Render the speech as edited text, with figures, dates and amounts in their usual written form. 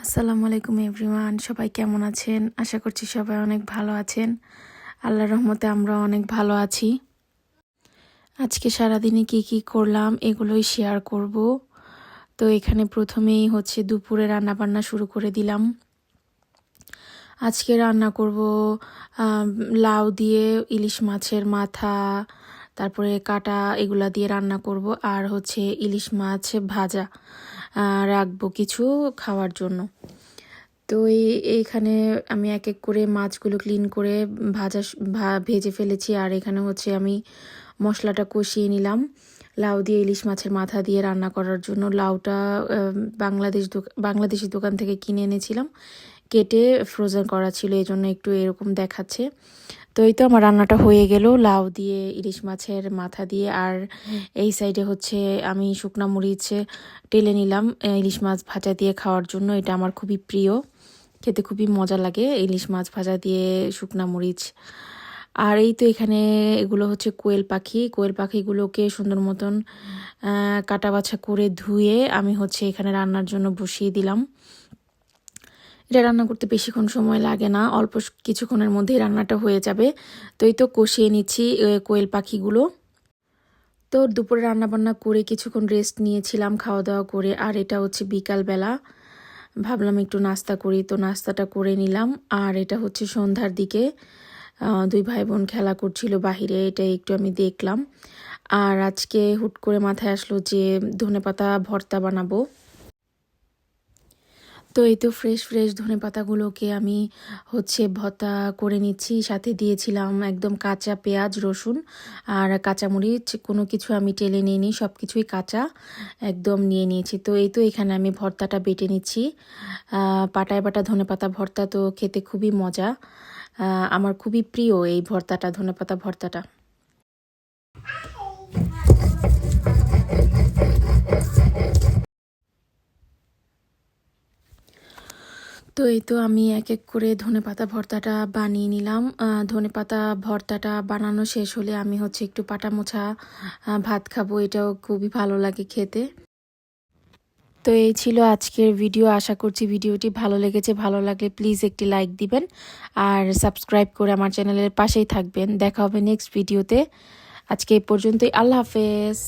আসসালামু আলাইকুম এভরিওয়ান, সবাই কেমন আছেন? আশা করছি সবাই অনেক ভালো আছেন। আল্লাহর রহমতে আমরা অনেক ভালো আছি। আজকে সারাদিনে কি করলাম এগুলোই শেয়ার করব। তো এখানে প্রথমেই দুপুরে রান্নাবান্না শুরু করে দিলাম। আজকে রান্না করব লাউ দিয়ে ইলিশ মাছের মাথা, তারপরে কাটা এগুলা দিয়ে রান্না করব। আর ইলিশ মাছ ভাজা রাখবো কিছু খাওয়ার জন্য। তো এইখানে আমি এক এক করে মাছগুলো ক্লিন করে ভেজে ফেলেছি। আর এখানে আমি মশলাটা কষিয়ে নিলাম লাউ দিয়ে ইলিশ মাছের মাথা দিয়ে রান্না করার জন্য। লাউটা বাংলাদেশি দোকান থেকে কিনে এনেছিলাম, কেটে ফ্রোজেন করা ছিল, এই জন্য একটু এরকম দেখাচ্ছে। তো এই তো আমার রান্নাটা হয়ে গেল লাউ দিয়ে ইলিশ মাছের মাথা দিয়ে। আর এই সাইডে আমি শুকনা মরিচ টেলে নিলাম ইলিশ মাছ ভাজা দিয়ে খাওয়ার জন্য। এটা আমার খুবই প্রিয়, খেতে খুবই মজা লাগে ইলিশ মাছ ভাজা দিয়ে শুকনা মরিচ। আর এই তো এখানে এগুলো কোয়েল পাখি। কোয়েল পাখিগুলোকে সুন্দর মতন কাটা বাছা করে ধুয়ে আমি এখানে রান্নার জন্য বসিয়ে দিলাম। এটা রান্না করতে বেশিক্ষণ সময় লাগে না, অল্প কিছুক্ষণের মধ্যেই রান্নাটা হয়ে যাবে। তো এই তো কষিয়ে নিচ্ছি কোয়েল পাখিগুলো। তো দুপুরে রান্নাবান্না করে কিছুক্ষণ রেস্ট নিয়েছিলাম খাওয়া দাওয়া করে। আর এটা বিকালবেলা, ভাবলাম একটু নাস্তা করি, তো নাস্তাটা করে নিলাম। আর এটা সন্ধ্যার দিকে দুই ভাই বোন খেলা করছিল বাহিরে, এটা একটু আমি দেখলাম। আর আজকে হুট করে মাথায় আসলো যে ধনেপাতা ভর্তা বানাবো। তো এই তো ফ্রেশ ধনেপাতাগুলোকে আমি ভর্তা করে নিচ্ছি। সাথে দিয়েছিলাম একদম কাঁচা পেঁয়াজ, রসুন আর কাঁচামরিচ। কোনো কিছু আমি টেলে নিইনি, সব কিছুই কাঁচা একদম নিয়ে নিয়েছি। তো এই তো এখানে আমি ভর্তাটা বেটে নিচ্ছি। পাটায় বাটা ধনেপাতা ভর্তা তো খেতে খুবই মজা, আমার খুবই প্রিয় এই ভর্তাটা, ধনেপাতা ভর্তাটা। তো এই তো আমি এক এক করে ধনেপাতা ভর্তাটা বানিয়ে নিলাম। ধনেপাতা ভর্তাটা বানানো শেষ হলে আমি একটু পাটা মোছা ভাত খাবো, এটাও খুবই ভালো লাগে খেতে। তো এই ছিল আজকের ভিডিও। আশা করছি ভিডিওটি ভালো লেগেছে। ভালো লাগলে প্লিজ একটি লাইক দিবেন আর সাবস্ক্রাইব করে আমার চ্যানেলের পাশেই থাকবেন। দেখা হবে নেক্সট ভিডিওতে। আজকে এই পর্যন্তই। আল্লাহ হাফেজ।